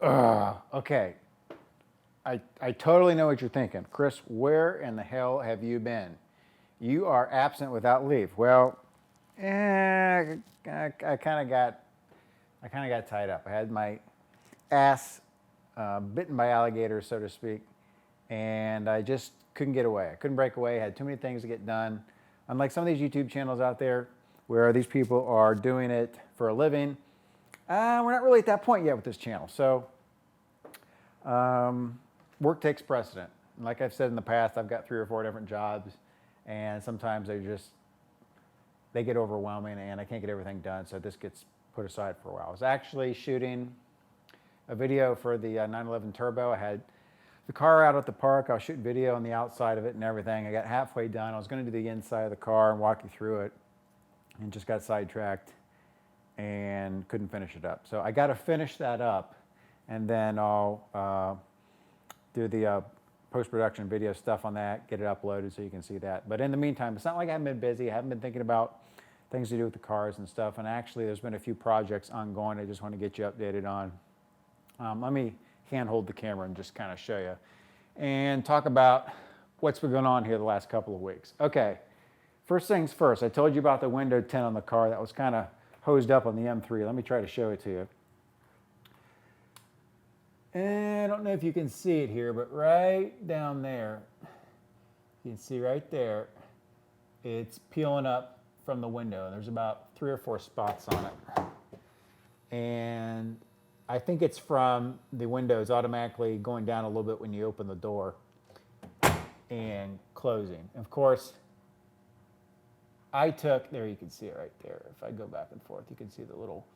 Okay. I totally know what you're thinking. Chris, where in the hell have you been? You are absent without leave. Well, I kind of got tied up. I had my ass bitten by alligators, so to speak, and I just couldn't get away. I couldn't break away. I had too many things to get done. Unlike some of these YouTube channels out there where these people are doing it for a living, we're not really at that point yet with this channel. So work takes precedent. And like I've said in the past, I've got 3 or 4 different jobs, and sometimes they get overwhelming and I can't get everything done, so this gets put aside for a while. I was actually shooting a video for the 911 Turbo. I had the car out at the park. I was shooting video on the outside of it and everything. I got halfway done. I was going to do the inside of the car and walk you through it, and just got sidetracked and couldn't finish it up. So I got to finish that up, and then I'll do the post-production video stuff on that, get it uploaded so you can see that. But in the meantime, it's not like I haven't been busy. I haven't been thinking about things to do with the cars and stuff. And actually, there's been a few projects ongoing I just want to get you updated on. Let me handhold the camera and just kind of show you and talk about what's been going on here the last couple of weeks. Okay, first things first. I told you about the window tint on the car that was kind of hosed up on the M3. Let me try to show it to you. And I don't know if you can see it here, but right down there, you can see right there, it's peeling up from the window. And there's about 3 or 4 spots on it. And I think it's from the windows automatically going down a little bit when you open the door and closing. Of course, there you can see it right there. If I go back and forth, you can see the little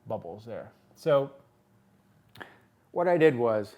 bubbles there. So what I did was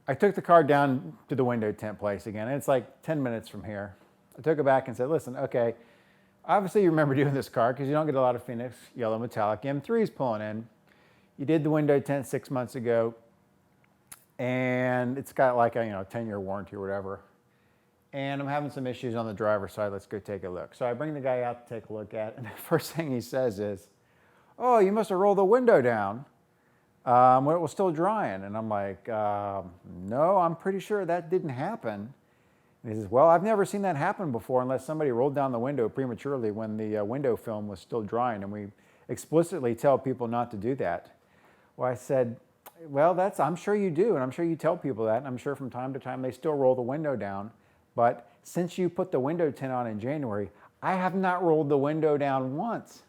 I took the car down to the window tint place again, and it's like 10 minutes from here. I took it back and said, listen, okay, obviously you remember doing this car because you don't get a lot of Phoenix yellow metallic M3s pulling in. You did the window tint 6 months ago, and it's got like a 10-year warranty or whatever. And I'm having some issues on the driver's side. Let's go take a look. So I bring the guy out to take a look at it, and the first thing he says is, oh, you must have rolled the window down when it was still drying. And I'm like, no, I'm pretty sure that didn't happen. And he says, well, I've never seen that happen before unless somebody rolled down the window prematurely when the window film was still drying. And we explicitly tell people not to do that. Well, I said, well, I'm sure you do, and I'm sure you tell people that, and I'm sure from time to time they still roll the window down. But since you put the window tint on in January, I have not rolled the window down once.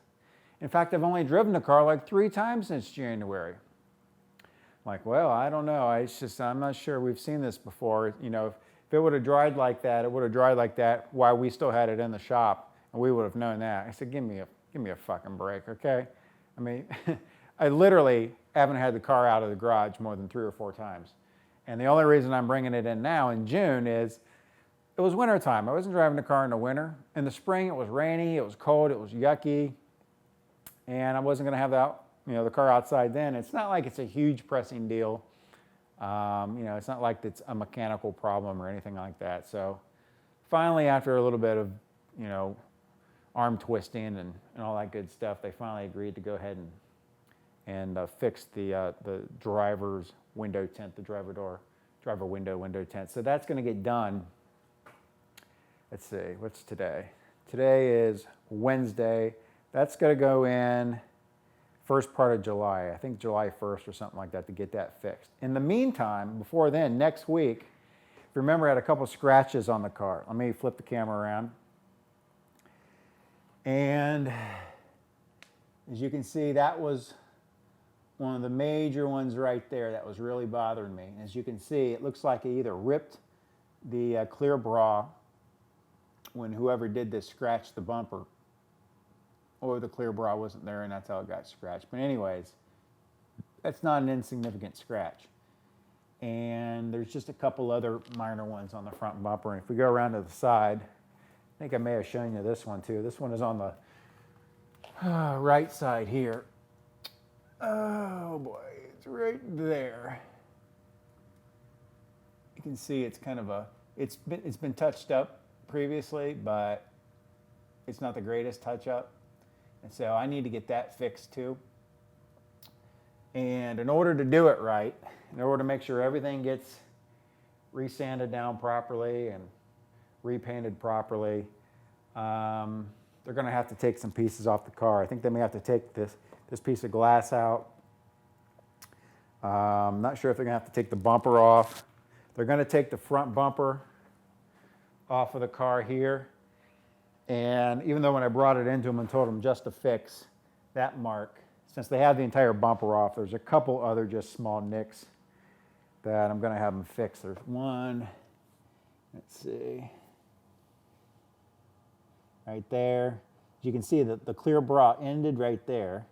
In fact, I've only driven the car like 3 times since January. I'm like, well, I don't know. I'm not sure. We've seen this before. If it would have dried like that, it would have dried like that while we still had it in the shop, and we would have known that. I said, give me a fucking break, okay? I mean, I literally haven't had the car out of the garage more than 3 or 4 times. And the only reason I'm bringing it in now in June is it was winter time. I wasn't driving the car in the winter. In the spring, it was rainy, it was cold, it was yucky, and I wasn't going to have the car outside then. It's not like it's a huge pressing deal. It's not like it's a mechanical problem or anything like that. So finally, after a little bit of, arm twisting and all that good stuff, they finally agreed to go ahead and fix the driver's window tint, the driver window tint. So that's going to get done. Let's see, what's today? Today is Wednesday. That's going to go in first part of July. I think July 1st or something like that to get that fixed. In the meantime, before then, next week, if you remember, I had a couple scratches on the car. Let me flip the camera around. And as you can see, that was one of the major ones right there that was really bothering me. As you can see, it looks like it either ripped the clear bra when whoever did this scratched the bumper, or the clear bra wasn't there and that's how it got scratched. But anyways, that's not an insignificant scratch. And there's just a couple other minor ones on the front bumper. And if we go around to the side, I think I may have shown you this one too. This one is on the right side here. Oh boy, it's right there. You can see it's kind of it's been touched up previously, but it's not the greatest touch up. And so I need to get that fixed too. And in order to do it right, in order to make sure everything gets resanded down properly and repainted properly, they're going to have to take some pieces off the car. I think they may have to take this piece of glass out. I'm not sure if they're going to have to take the bumper off. They're going to take the front bumper off of the car here. And even though when I brought it into them and told them just to fix that mark, since they have the entire bumper off, there's a couple other just small nicks that I'm going to have them fix. There's one, let's see, right there. As you can see, the clear bra ended right there,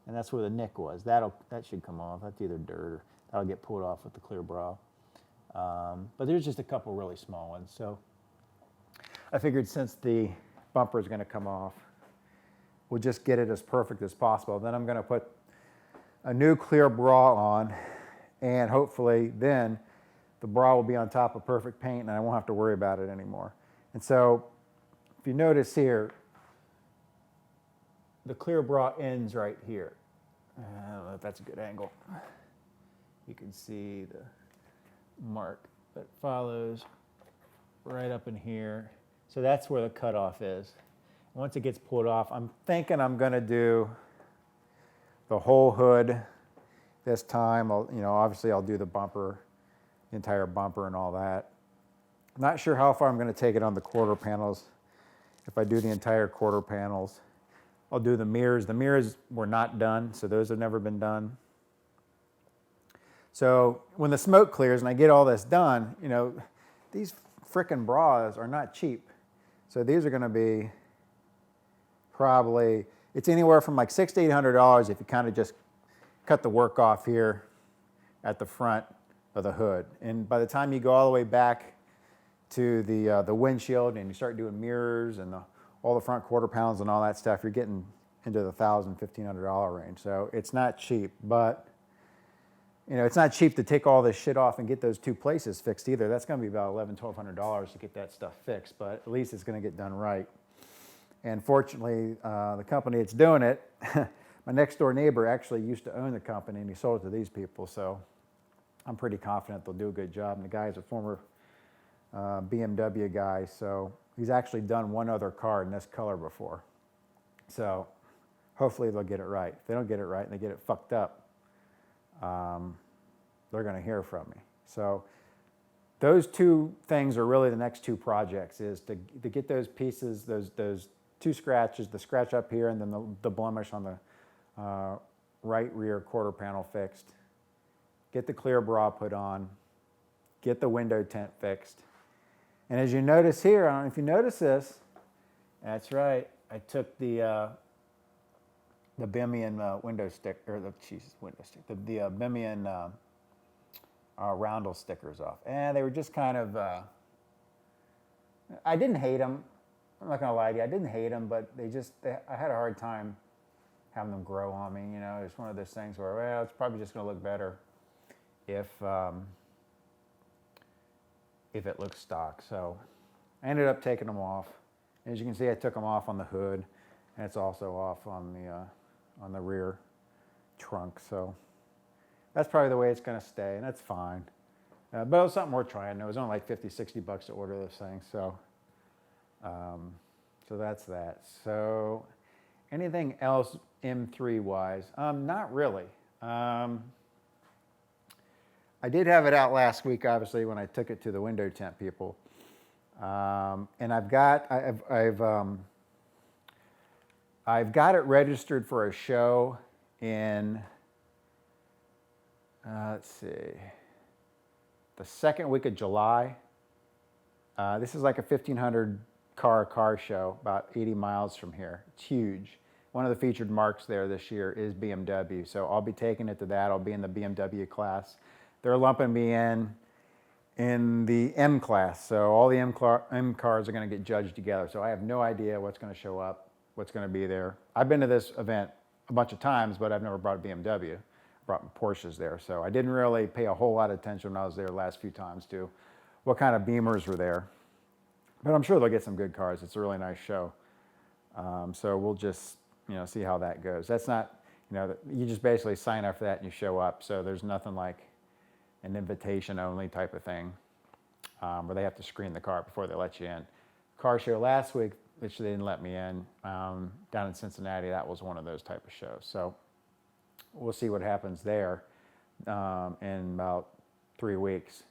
and that's where the nick was. That should come off. That's either dirt or that'll get pulled off with the clear bra. But there's just a couple really small ones. So I figured since the bumper is going to come off, we'll just get it as perfect as possible. Then I'm going to put a new clear bra on, and hopefully then the bra will be on top of perfect paint and I won't have to worry about it anymore. And so if you notice here, the clear bra ends right here. I don't know if that's a good angle. You can see the mark that follows right up in here. So that's where the cutoff is. Once it gets pulled off, I'm thinking I'm going to do the whole hood this time. Obviously I'll do the bumper, the entire bumper and all that. I'm not sure how far I'm going to take it on the quarter panels. If I do the entire quarter panels, I'll do the mirrors. The mirrors were not done, so those have never been done. So when the smoke clears and I get all this done, these frickin' bras are not cheap. So these are going to be probably, it's anywhere from like $600 to $800 if you kind of just cut the work off here at the front of the hood. And by the time you go all the way back to the windshield and you start doing mirrors and all the front quarter panels and all that stuff, you're getting into the $1,000, $1,500 range. So it's not cheap, but it's not cheap to take all this shit off and get those two places fixed either. That's going to be about $1,100, $1,200 to get that stuff fixed, but at least it's going to get done right. And fortunately, the company that's doing it, my next door neighbor actually used to own the company and he sold it to these people, so I'm pretty confident they'll do a good job. And the guy is a former BMW guy, so he's actually done one other car in this color before. So hopefully they'll get it right. If they don't get it right and they get it fucked up, they're going to hear from me. So those two things are really the next two projects, is to get those pieces, those two scratches, the scratch up here and then the blemish on the right rear quarter panel fixed, get the clear bra put on, get the window tint fixed. And as you notice here, I don't know if you notice this, that's right, I took the Bimian window stick, or the Bimian roundel stickers off. And they were just kind of, I didn't hate them. I'm not going to lie to you, I didn't hate them, but I had a hard time having them grow on me. It's one of those things where, well, it's probably just going to look better if it looks stock. So I ended up taking them off. As you can see, I took them off on the hood, and it's also off on the rear trunk. So that's probably the way it's going to stay, and that's fine. But it was something worth trying. It was only like $50, $60 to order this thing. So that's that. So anything else M3 wise? Not really. I did have it out last week, obviously, when I took it to the window tint people. And I've got it registered for a show in, let's see, the second week of July. This is like a 1,500 car show, about 80 miles from here. It's huge. One of the featured marks there this year is BMW, so I'll be taking it to that. I'll be in the BMW class. They're lumping me in the M class, so all the M cars are going to get judged together. So I have no idea what's going to show up, what's going to be there. I've been to this event a bunch of times, but I've never brought a BMW. I brought Porsches there, so I didn't really pay a whole lot of attention when I was there the last few times to what kind of Beamers were there. But I'm sure they'll get some good cars. It's a really nice show. So we'll just see how that goes. That's not you just basically sign up for that and you show up. So there's nothing like an invitation only type of thing where they have to screen the car before they let you in. Car show last week, which they didn't let me in, down in Cincinnati, that was one of those type of shows. So we'll see what happens there in about 3 weeks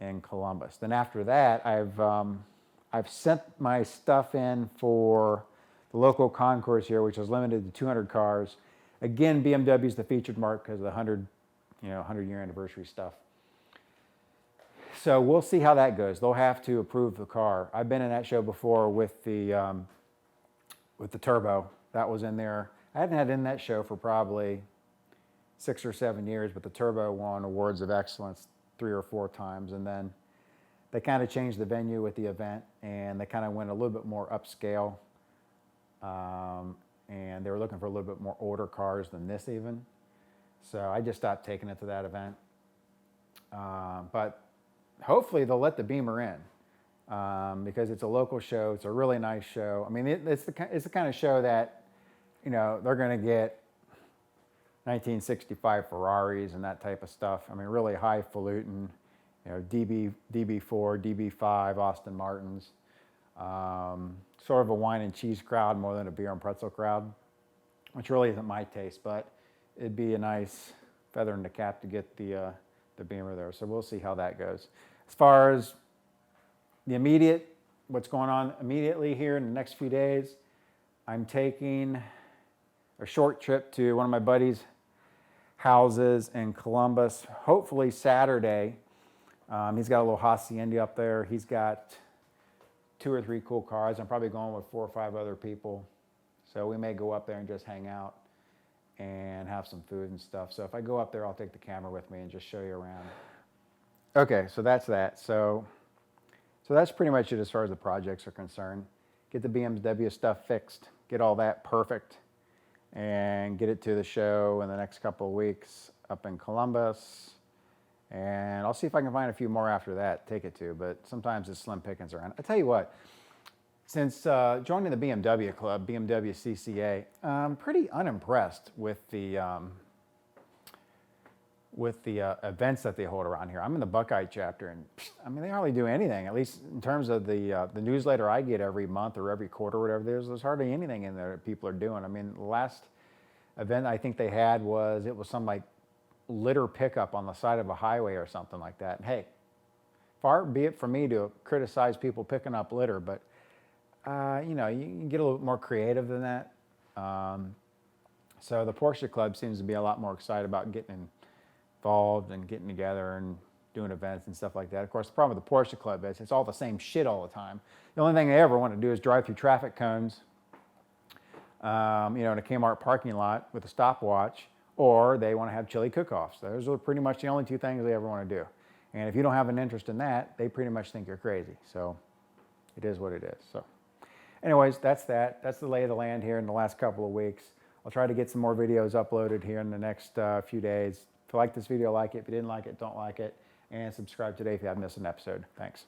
in Columbus. Then after that, I've sent my stuff in for the local concourse here, which is limited to 200 cars. Again, BMW is the featured marque because of the 100-year anniversary stuff. So we'll see how that goes. They'll have to approve the car. I've been in that show before with the Turbo. That was in there. I haven't had in that show for probably 6 or 7 years, but the Turbo won awards of excellence 3 or 4 times. And then they kind of changed the venue with the event, and they kind of went a little bit more upscale. And they were looking for a little bit more older cars than this even. So I just stopped taking it to that event. But hopefully they'll let the Beamer in because it's a local show. It's a really nice show. I mean, it's the kind of show that, they're going to get 1965 Ferraris and that type of stuff. I mean, really highfalutin, DB4, DB5, Aston Martins. Sort of a wine and cheese crowd more than a beer and pretzel crowd, which really isn't my taste, but it'd be a nice feather in the cap to get the Beamer there. So we'll see how that goes. As far as what's going on immediately here in the next few days, I'm taking a short trip to one of my buddies' houses in Columbus, hopefully Saturday. He's got a little hacienda up there. He's got 2 or 3 cool cars. I'm probably going with 4 or 5 other people. So we may go up there and just hang out and have some food and stuff. So if I go up there, I'll take the camera with me and just show you around. Okay, so that's that. So that's pretty much it as far as the projects are concerned. Get the BMW stuff fixed, get all that perfect, and get it to the show in the next couple of weeks up in Columbus. And I'll see if I can find a few more after that, take it to, but sometimes it's slim pickings around. I tell you what, since joining the BMW club, BMW CCA, I'm pretty unimpressed with the events that they hold around here. I'm in the Buckeye chapter, and I mean, they hardly do anything, at least in terms of the newsletter I get every month or every quarter or whatever. There's hardly anything in there that people are doing. I mean, the last event I think they had was some like litter pickup on the side of a highway or something like that. And hey, far be it from me to criticize people picking up litter, but you can get a little bit more creative than that. So the Porsche club seems to be a lot more excited about getting involved and getting together and doing events and stuff like that. Of course, the problem with the Porsche club is it's all the same shit all the time. The only thing they ever want to do is drive through traffic cones, in a Kmart parking lot with a stopwatch, or they want to have chili cook-offs. Those are pretty much the only 2 things they ever want to do. And if you don't have an interest in that, they pretty much think you're crazy. So it is what it is. So anyways, that's that. That's the lay of the land here in the last couple of weeks. I'll try to get some more videos uploaded here in the next few days. If you like this video, like it. If you didn't like it, don't like it. And subscribe today if you haven't missed an episode. Thanks.